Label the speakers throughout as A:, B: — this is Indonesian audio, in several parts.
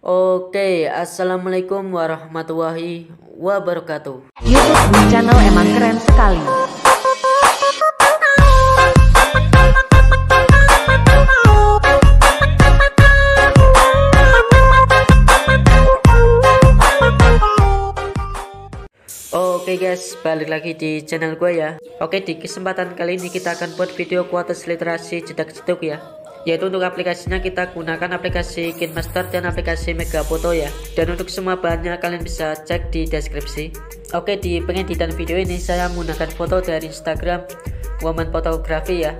A: Oke, assalamualaikum warahmatullahi wabarakatuh.
B: YouTube di channel emang keren sekali.
A: Oke guys, balik lagi di channel gue ya. Oke, di kesempatan kali ini kita akan buat video kualitas literasi jedak-jeduk ya. Yaitu untuk aplikasinya kita gunakan aplikasi KineMaster dan aplikasi Megafoto ya. Dan untuk semua bahannya kalian bisa cek di deskripsi. Oke, di pengeditan video ini saya menggunakan foto dari Instagram Woman Photography ya.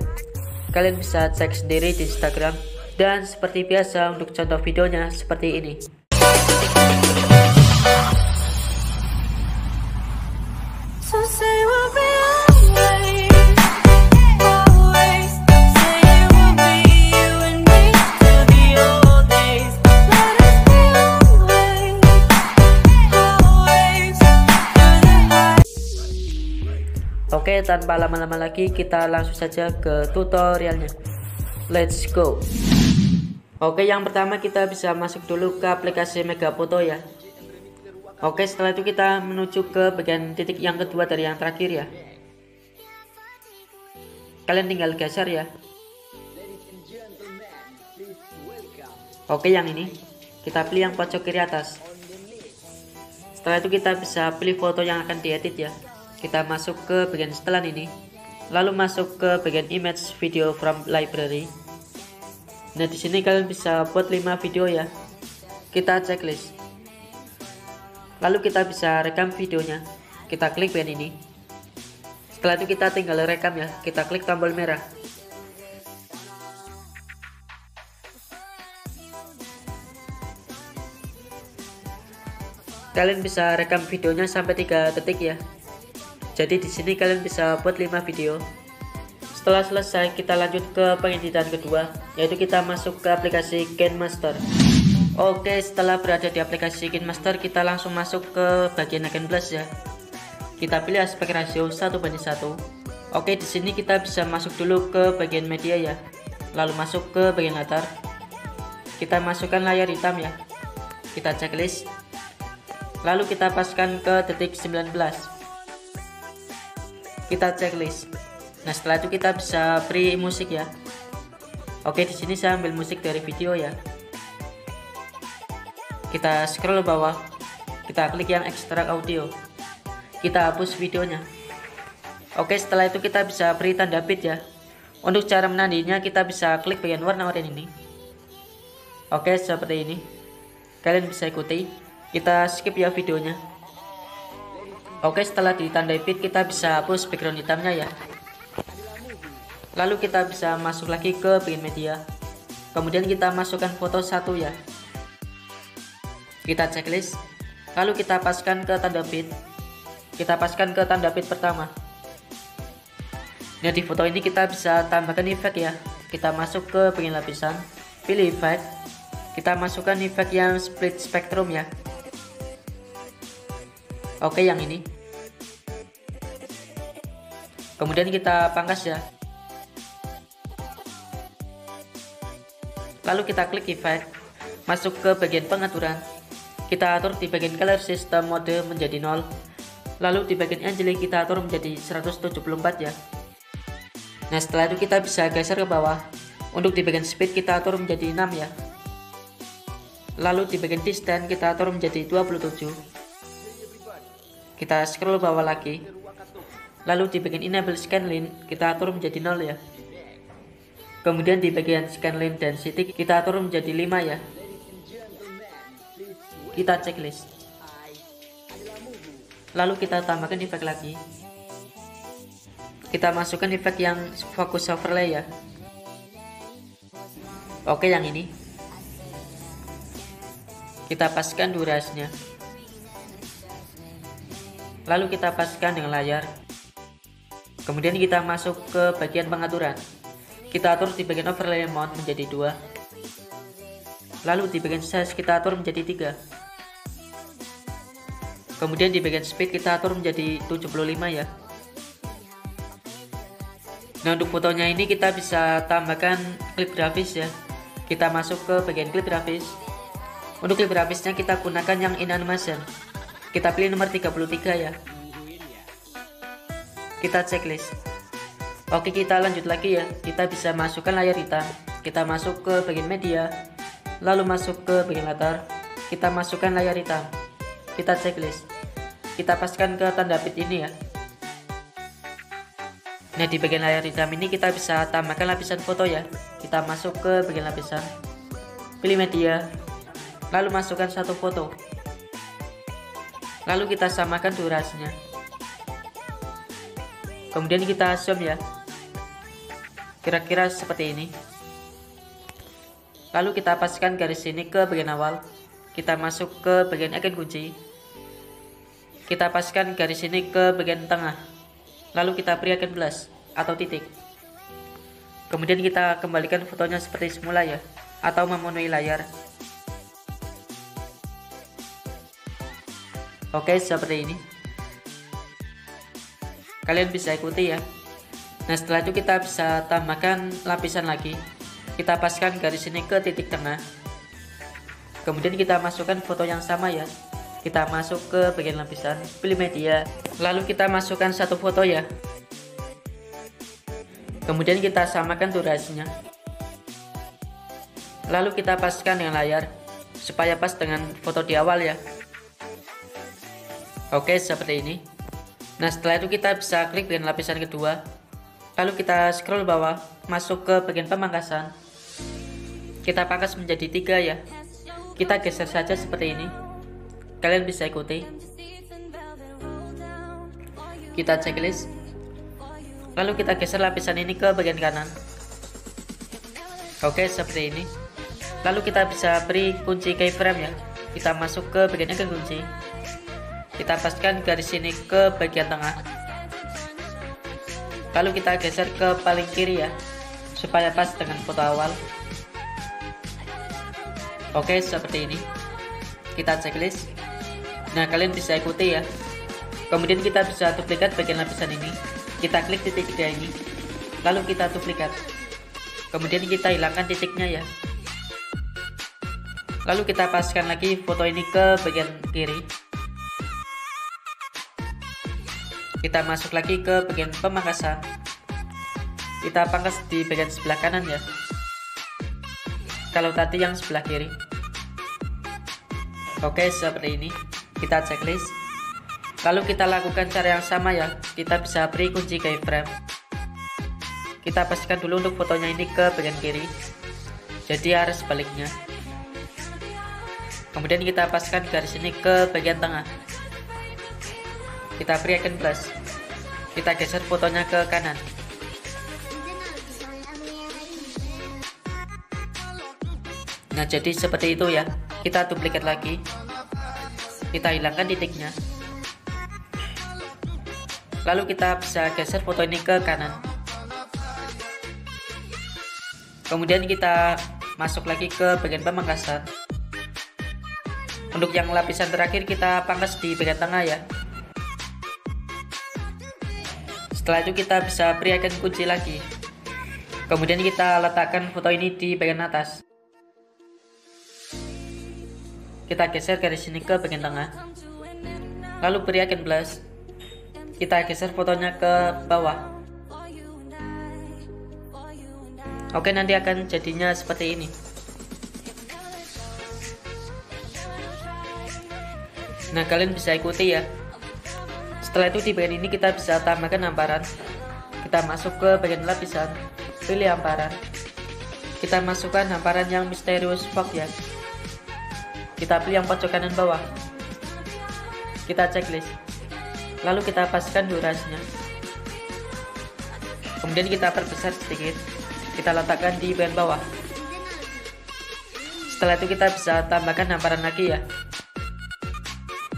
A: Kalian bisa cek sendiri di Instagram. Dan seperti biasa untuk contoh videonya seperti ini. Oke, tanpa lama-lama lagi kita langsung saja ke tutorialnya. Let's go. Oke, yang pertama kita bisa masuk dulu ke aplikasi Megafoto ya. Oke, setelah itu kita menuju ke bagian titik yang kedua dari yang terakhir ya. Kalian tinggal geser ya. Oke, yang ini kita pilih yang pojok kiri atas. Setelah itu kita bisa pilih foto yang akan diedit ya. Kita masuk ke bagian setelan ini, lalu masuk ke bagian image video from library. Nah, di sini kalian bisa buat 5 video ya. Kita checklist. Lalu kita bisa rekam videonya. Kita klik bagian ini. Setelah itu kita tinggal rekam ya. Kita klik tombol merah. Kalian bisa rekam videonya sampai 3 detik ya. Jadi di sini kalian bisa buat 5 video. Setelah selesai kita lanjut ke pengeditan kedua, yaitu kita masuk ke aplikasi KineMaster. Oke, setelah berada di aplikasi KineMaster kita langsung masuk ke bagian Agen Plus ya. Kita pilih aspek rasio 1:1. Oke, di sini kita bisa masuk dulu ke bagian media ya. Lalu masuk ke bagian latar. Kita masukkan layar hitam ya. Kita checklist. Lalu kita paskan ke detik 19. Kita checklist. Nah, setelah itu kita bisa free musik ya. Oke, di sini saya ambil musik dari video ya. Kita scroll bawah. Kita klik yang ekstrak audio. Kita hapus videonya. Oke, setelah itu kita bisa free tanda bit ya. Untuk cara menandinya kita bisa klik bagian warna-warni ini. Oke, seperti ini. Kalian bisa ikuti. Kita skip ya videonya. Oke, setelah ditandai bit kita bisa hapus background hitamnya ya. Lalu kita bisa masuk lagi ke bagian media. Kemudian kita masukkan foto 1 ya. Kita checklist. Lalu kita paskan ke tanda bit. Kita paskan ke tanda bit pertama. Nah, di foto ini kita bisa tambahkan efek ya. Kita masuk ke bagian lapisan, pilih efek. Kita masukkan efek yang split spectrum ya. Oke, yang ini. Kemudian kita pangkas ya. Lalu kita klik efek. Masuk ke bagian pengaturan. Kita atur di bagian color system mode menjadi 0. Lalu di bagian angelic kita atur menjadi 174 ya. Nah, setelah itu kita bisa geser ke bawah. Untuk di bagian speed kita atur menjadi 6 ya. Lalu di bagian distance kita atur menjadi 27. Kita scroll bawah lagi. Lalu di bagian enable scan line kita atur menjadi 0 ya. Kemudian di bagian scan line density kita atur menjadi 5 ya. Kita checklist. Lalu kita tambahkan efek lagi. Kita masukkan efek yang focus overlay ya. Oke, yang ini. Kita paskan durasinya. Lalu kita paskan dengan layar. Kemudian kita masuk ke bagian pengaturan. Kita atur di bagian overlay amount menjadi 2. Lalu di bagian size kita atur menjadi 3. Kemudian di bagian speed kita atur menjadi 75 ya. Nah, untuk fotonya ini kita bisa tambahkan klip grafis ya. Kita masuk ke bagian klip grafis. Untuk libreoffice-nya kita gunakan yang in animation. Kita pilih nomor 33 ya. Kita checklist. Oke, kita lanjut lagi ya. Kita bisa masukkan layar hitam. Kita masuk ke bagian media, lalu masuk ke bagian latar. Kita masukkan layar hitam. Kita checklist. Kita paskan ke tanda bit ini ya. Nah, di bagian layar hitam ini kita bisa tambahkan lapisan foto ya. Kita masuk ke bagian lapisan, pilih media, lalu masukkan satu foto. Lalu kita samakan durasinya. Kemudian kita zoom ya, kira-kira seperti ini. Lalu kita paskan garis ini ke bagian awal. Kita masuk ke bagian icon kunci. Kita paskan garis ini ke bagian tengah. Lalu kita beri icon plus atau titik. Kemudian kita kembalikan fotonya seperti semula ya, atau memenuhi layar. Oke, seperti ini. Kalian bisa ikuti ya. Nah, setelah itu kita bisa tambahkan lapisan lagi. Kita paskan garis ini ke titik tengah. Kemudian kita masukkan foto yang sama ya. Kita masuk ke bagian lapisan, pilih media, lalu kita masukkan satu foto ya. Kemudian kita samakan durasinya. Lalu kita paskan dengan layar supaya pas dengan foto di awal ya. Oke, seperti ini. Nah, setelah itu kita bisa klik bagian lapisan kedua. Lalu kita scroll bawah, masuk ke bagian pemangkasan. Kita pangkas menjadi 3 ya. Kita geser saja seperti ini. Kalian bisa ikuti. Kita checklist. Lalu kita geser lapisan ini ke bagian kanan. Oke, seperti ini. Lalu kita bisa beri kunci keyframe ya. Kita masuk ke bagian icon kunci. Kita paskan garis ini ke bagian tengah. Lalu kita geser ke paling kiri ya, supaya pas dengan foto awal. Oke, seperti ini. Kita checklist. Nah, kalian bisa ikuti ya. Kemudian kita bisa duplikat bagian lapisan ini. Kita klik titik 3 ini, lalu kita duplikat. Kemudian kita hilangkan titiknya ya. Lalu kita paskan lagi foto ini ke bagian kiri. Kita masuk lagi ke bagian pemangkasan. Kita pangkas di bagian sebelah kanan ya. Kalau tadi yang sebelah kiri. Oke, seperti ini. Kita checklist. Lalu kita lakukan cara yang sama ya. Kita bisa beri kunci keyframe. Kita pastikan dulu untuk fotonya ini ke bagian kiri, jadi arah sebaliknya. Kemudian kita paskan garis ini ke bagian tengah. Kita beri icon plus. Kita geser fotonya ke kanan. Nah, jadi seperti itu ya. Kita duplikat lagi. Kita hilangkan titiknya. Lalu kita bisa geser foto ini ke kanan. Kemudian kita masuk lagi ke bagian pemangkasan. Untuk yang lapisan terakhir kita pangkas di bagian tengah ya. Setelah itu kita bisa beri icon kunci lagi. Kemudian kita letakkan foto ini di bagian atas. Kita geser garis ini ke bagian tengah. Lalu beri icon plus. Kita geser fotonya ke bawah. Oke, nanti akan jadinya seperti ini. Nah, kalian bisa ikuti ya. Setelah itu di bagian ini kita bisa tambahkan hamparan. Kita masuk ke bagian lapisan, pilih hamparan. Kita masukkan hamparan yang misterius fog ya. Kita pilih yang pojok kanan bawah. Kita checklist. Lalu kita paskan durasinya. Kemudian kita perbesar sedikit. Kita letakkan di bagian bawah. Setelah itu kita bisa tambahkan hamparan lagi ya.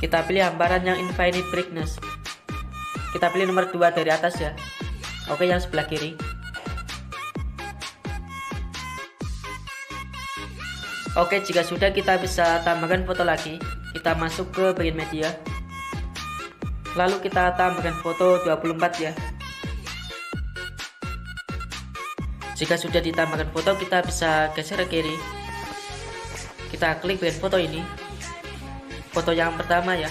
A: Kita pilih hamparan yang infinite brightness. Kita pilih nomor 2 dari atas ya. Oke, yang sebelah kiri. Oke, jika sudah kita bisa tambahkan foto lagi. Kita masuk ke bagian media. Lalu kita tambahkan foto 24 ya. Jika sudah ditambahkan foto, kita bisa geser ke kiri. Kita klik bagian foto ini, foto yang pertama ya.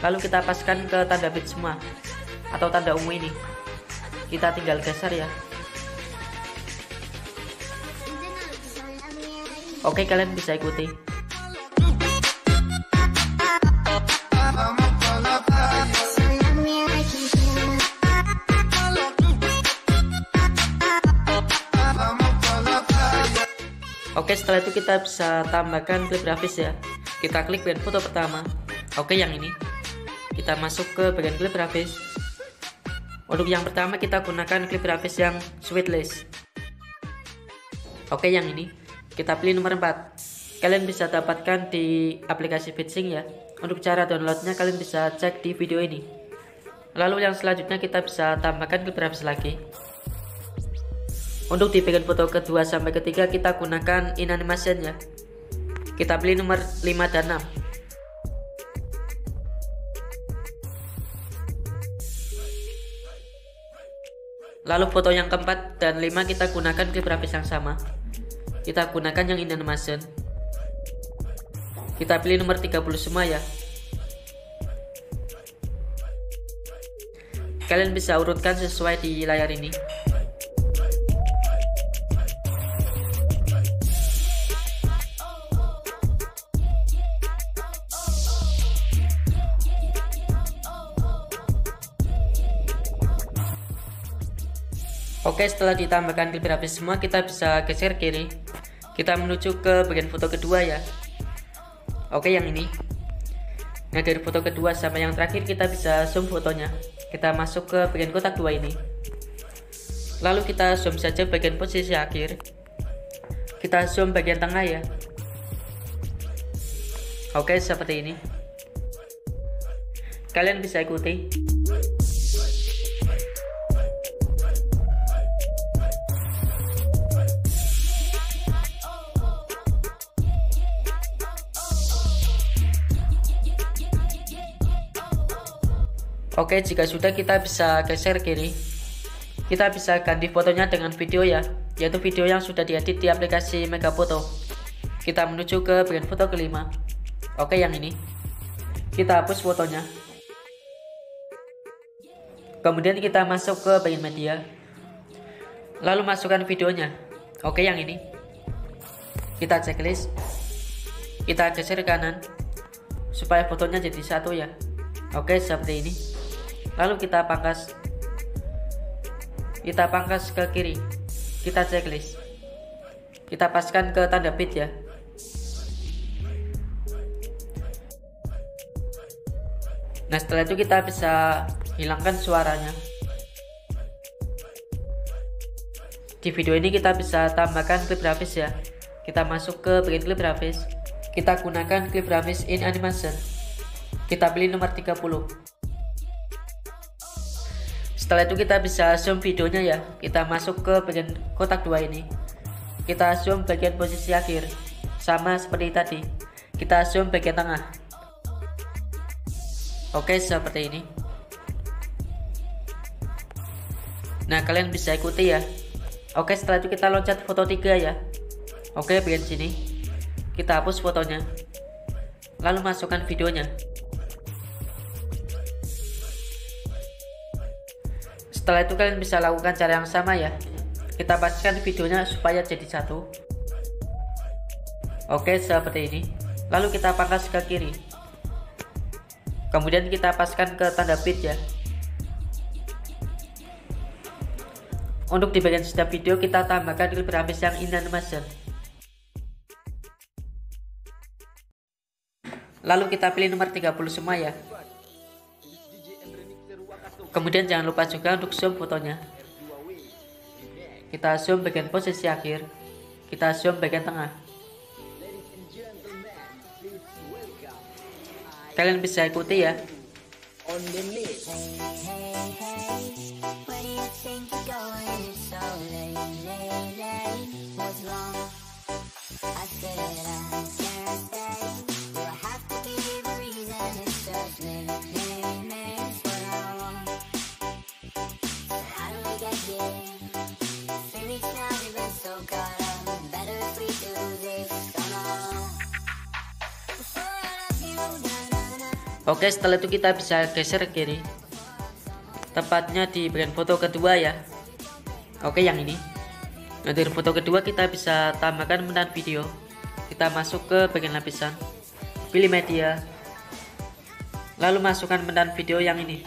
A: Lalu kita paskan ke tanda bit semua atau tanda ungu ini. Kita tinggal geser ya. Oke, kalian bisa ikuti. Oke, setelah itu kita bisa tambahkan klip grafis ya. Kita klik bagian foto pertama. Oke, yang ini. Kita masuk ke bagian klip grafis. Untuk yang pertama kita gunakan klip grafis yang Sweetlist. Oke, yang ini. Kita pilih nomor 4. Kalian bisa dapatkan di aplikasi VidSync ya. Untuk cara downloadnya kalian bisa cek di video ini. Lalu yang selanjutnya kita bisa tambahkan klip grafis lagi. Untuk di bagian foto kedua sampai ketiga kita gunakan in animation ya. Kita pilih nomor 5 dan 6. Lalu foto yang keempat dan 5 kita gunakan klip grafis yang sama. Kita gunakan yang in animation. Kita pilih nomor 30 semua ya. Kalian bisa urutkan sesuai di layar ini. Oke, setelah ditambahkan klip grafis semua, kita bisa geser kiri. Kita menuju ke bagian foto kedua ya. Oke, yang ini. Nah, dari foto kedua sampai yang terakhir kita bisa zoom fotonya. Kita masuk ke bagian kotak 2 ini. Lalu kita zoom saja bagian posisi akhir. Kita zoom bagian tengah ya. Oke, seperti ini. Kalian bisa ikuti. Oke, jika sudah kita bisa geser kiri. Kita bisa ganti fotonya dengan video ya, yaitu video yang sudah diedit di aplikasi Megafoto. Kita menuju ke bagian foto kelima. Oke, yang ini. Kita hapus fotonya. Kemudian kita masuk ke bagian media. Lalu masukkan videonya. Oke, yang ini. Kita checklist. Kita geser kanan supaya fotonya jadi satu ya. Oke, seperti ini. Lalu kita pangkas ke kiri. Kita checklist. Kita paskan ke tanda bit ya. Nah, setelah itu kita bisa hilangkan suaranya. Di video ini kita bisa tambahkan klip grafis ya. Kita masuk ke bagian klip grafis. Kita gunakan klip grafis in animation. Kita pilih nomor 30. Setelah itu kita bisa zoom videonya ya. Kita masuk ke bagian kotak 2 ini. Kita zoom bagian posisi akhir. Sama seperti tadi. Kita zoom bagian tengah. Oke, seperti ini. Nah, kalian bisa ikuti ya. Oke, setelah itu kita loncat foto 3 ya. Oke, bagian sini. Kita hapus fotonya. Lalu masukkan videonya. Setelah itu kalian bisa lakukan cara yang sama ya. Kita paskan videonya supaya jadi satu. Oke, seperti ini. Lalu kita pangkas ke kiri. Kemudian kita paskan ke tanda bit ya. Untuk di bagian setiap video kita tambahkan klip grafis yang in animation. Lalu kita pilih nomor 30 semua ya. Kemudian jangan lupa juga untuk zoom fotonya. Kita zoom bagian posisi akhir. Kita zoom bagian tengah. Kalian bisa ikuti ya. Oke, setelah itu kita bisa geser ke kiri, tepatnya di bagian foto kedua ya. Oke, yang ini. Nah, dari foto kedua kita bisa tambahkan medan video. Kita masuk ke bagian lapisan, pilih media, lalu masukkan medan video yang ini.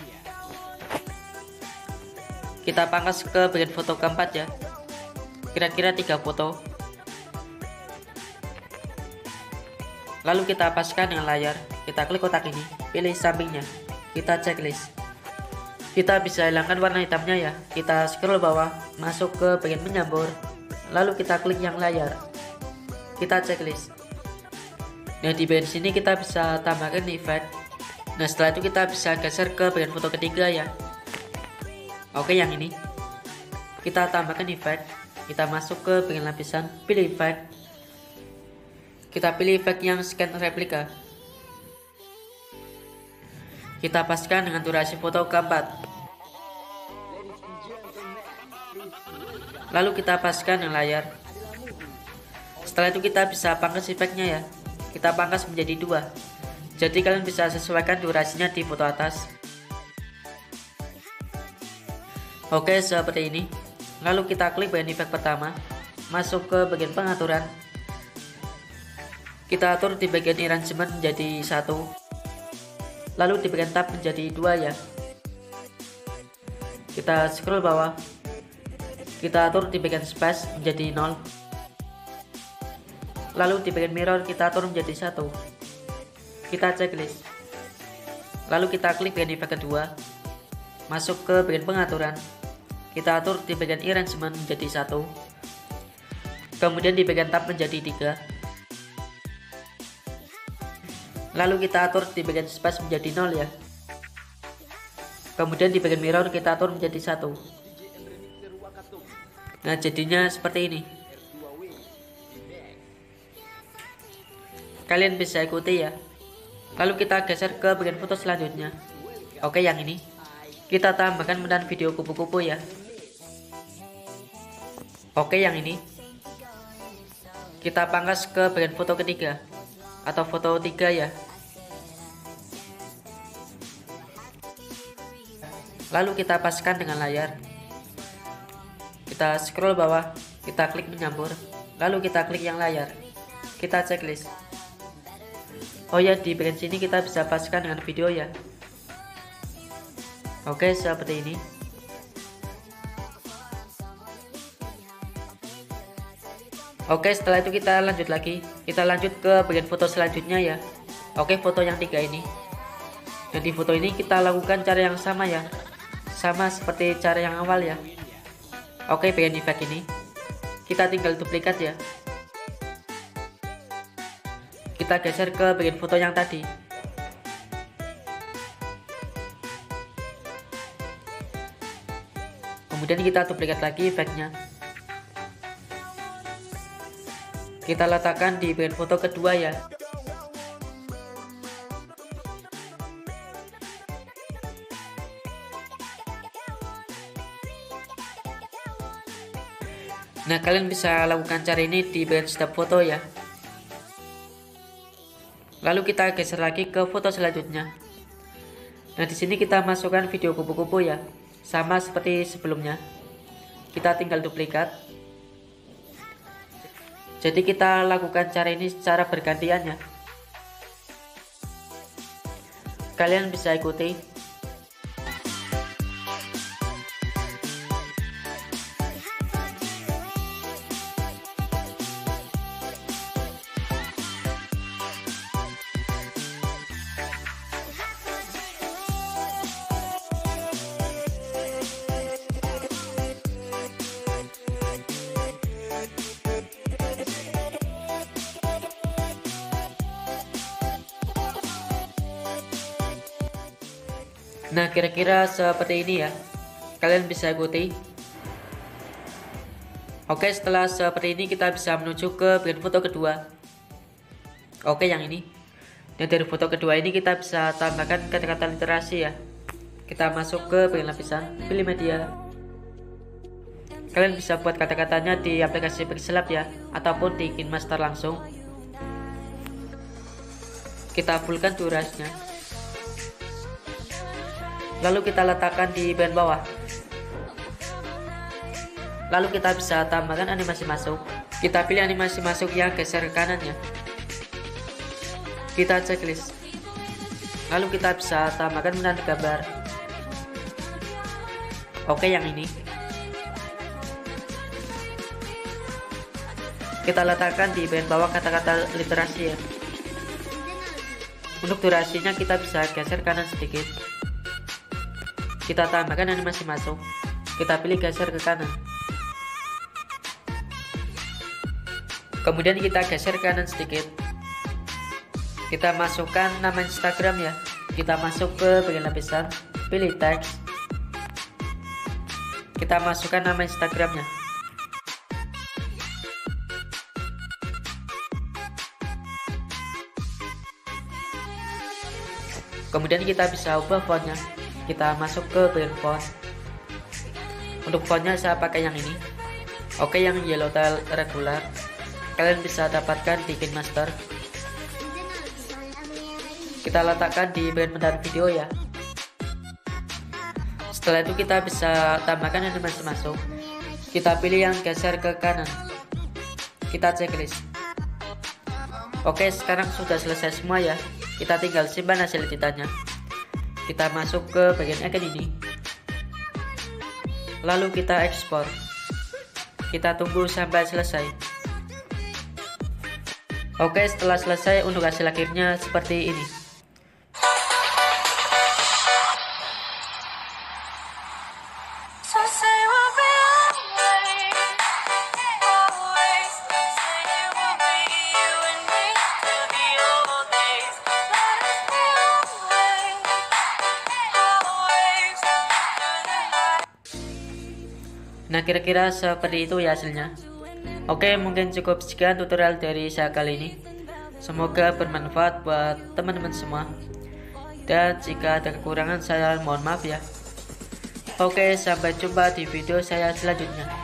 A: Kita pangkas ke bagian foto keempat ya, kira-kira 3 foto. Lalu kita paskan dengan layar, kita klik kotak ini, pilih sampingnya, kita checklist. Kita bisa hilangkan warna hitamnya ya, kita scroll bawah, masuk ke bagian menyambur, lalu kita klik yang layar, kita checklist. Nah, di bagian sini kita bisa tambahkan efek. Nah, setelah itu kita bisa geser ke bagian foto ketiga ya. Oke, yang ini. Kita tambahkan efek, kita masuk ke bagian lapisan, pilih efek. Kita pilih efek yang scan replika. Kita paskan dengan durasi foto keempat. Lalu kita paskan dengan layar. Setelah itu kita bisa pangkas efeknya ya. Kita pangkas menjadi 2. Jadi kalian bisa sesuaikan durasinya di foto atas. Oke, seperti ini. Lalu kita klik bagian efek pertama, masuk ke bagian pengaturan. Kita atur di bagian arrangement menjadi 1, lalu di bagian tab menjadi 2 ya. Kita scroll bawah, kita atur di bagian space menjadi 0, lalu di bagian mirror kita atur menjadi 1. Kita checklist, lalu kita klik bagian efek kedua, masuk ke bagian pengaturan, kita atur di bagian arrangement menjadi 1, kemudian di bagian tab menjadi 3, lalu kita atur di bagian space menjadi 0 ya. Kemudian di bagian mirror kita atur menjadi 1. Nah, jadinya seperti ini. Kalian bisa ikuti ya. Lalu kita geser ke bagian foto selanjutnya. Oke, yang ini. Kita tambahkan medan video kupu-kupu ya. Oke, yang ini. Kita pangkas ke bagian foto ketiga atau foto 3 ya. Lalu kita paskan dengan layar. Kita scroll bawah, kita klik menyambur, lalu kita klik yang layar. Kita checklist. Oh ya, di bagian sini kita bisa paskan dengan video ya. Oke, seperti ini. Oke, setelah itu kita lanjut lagi. Kita lanjut ke bagian foto selanjutnya ya. Oke, foto yang 3 ini. Dan di foto ini kita lakukan cara yang sama ya. Sama seperti cara yang awal ya. Oke, bagian efek ini. Kita tinggal duplikat ya. Kita geser ke bagian foto yang tadi. Kemudian kita duplikat lagi efeknya. Kita letakkan di bagian foto kedua ya. Nah, kalian bisa lakukan cara ini di bagian step foto ya. Lalu kita geser lagi ke foto selanjutnya. Nah, di sini kita masukkan video kupu-kupu ya. Sama seperti sebelumnya. Kita tinggal duplikat. Jadi kita lakukan cara ini secara bergantian ya. Kalian bisa ikuti. Nah, kira-kira seperti ini ya. Kalian bisa ikuti. Oke, setelah seperti ini kita bisa menuju ke bagian foto kedua. Oke, yang ini. Nah, dari foto kedua ini kita bisa tambahkan kata-kata literasi ya. Kita masuk ke bagian lapisan, pilih media. Kalian bisa buat kata-katanya di aplikasi Pixelab ya, ataupun di KineMaster langsung. Kita fullkan durasinya. lalu kita letakkan di bagian bawah. Lalu kita bisa tambahkan animasi masuk. Kita pilih animasi masuk yang geser ke kanannya. Kita checklist. Lalu kita bisa tambahkan menandakan gambar. Oke, yang ini. Kita letakkan di bagian bawah kata-kata literasi ya. Untuk durasinya kita bisa geser kanan sedikit. Kita tambahkan animasi masuk. Kita pilih geser ke kanan. Kemudian kita geser kanan sedikit. Kita masukkan nama Instagram ya. Kita masuk ke bagian lapisan, pilih teks. Kita masukkan nama Instagramnya. Kemudian kita bisa ubah fontnya. Kita masuk ke bagian font. Untuk fontnya saya pakai yang ini. Oke, yang Yellowtail regular. Kalian bisa dapatkan di KineMaster. Kita letakkan di bagian pendahuluan video ya. Setelah itu kita bisa tambahkan animasi masuk. Kita pilih yang geser ke kanan. Kita checklist. Oke, sekarang sudah selesai semua ya. Kita tinggal simpan hasil editannya. Kita masuk ke bagian icon ini. Lalu kita ekspor. Kita tunggu sampai selesai. Oke, setelah selesai untuk hasil akhirnya seperti ini. Nah, kira-kira seperti itu ya hasilnya. Oke, mungkin cukup sekian tutorial dari saya kali ini. Semoga bermanfaat buat teman-teman semua. Dan jika ada kekurangan saya mohon maaf ya. Oke, sampai jumpa di video saya selanjutnya.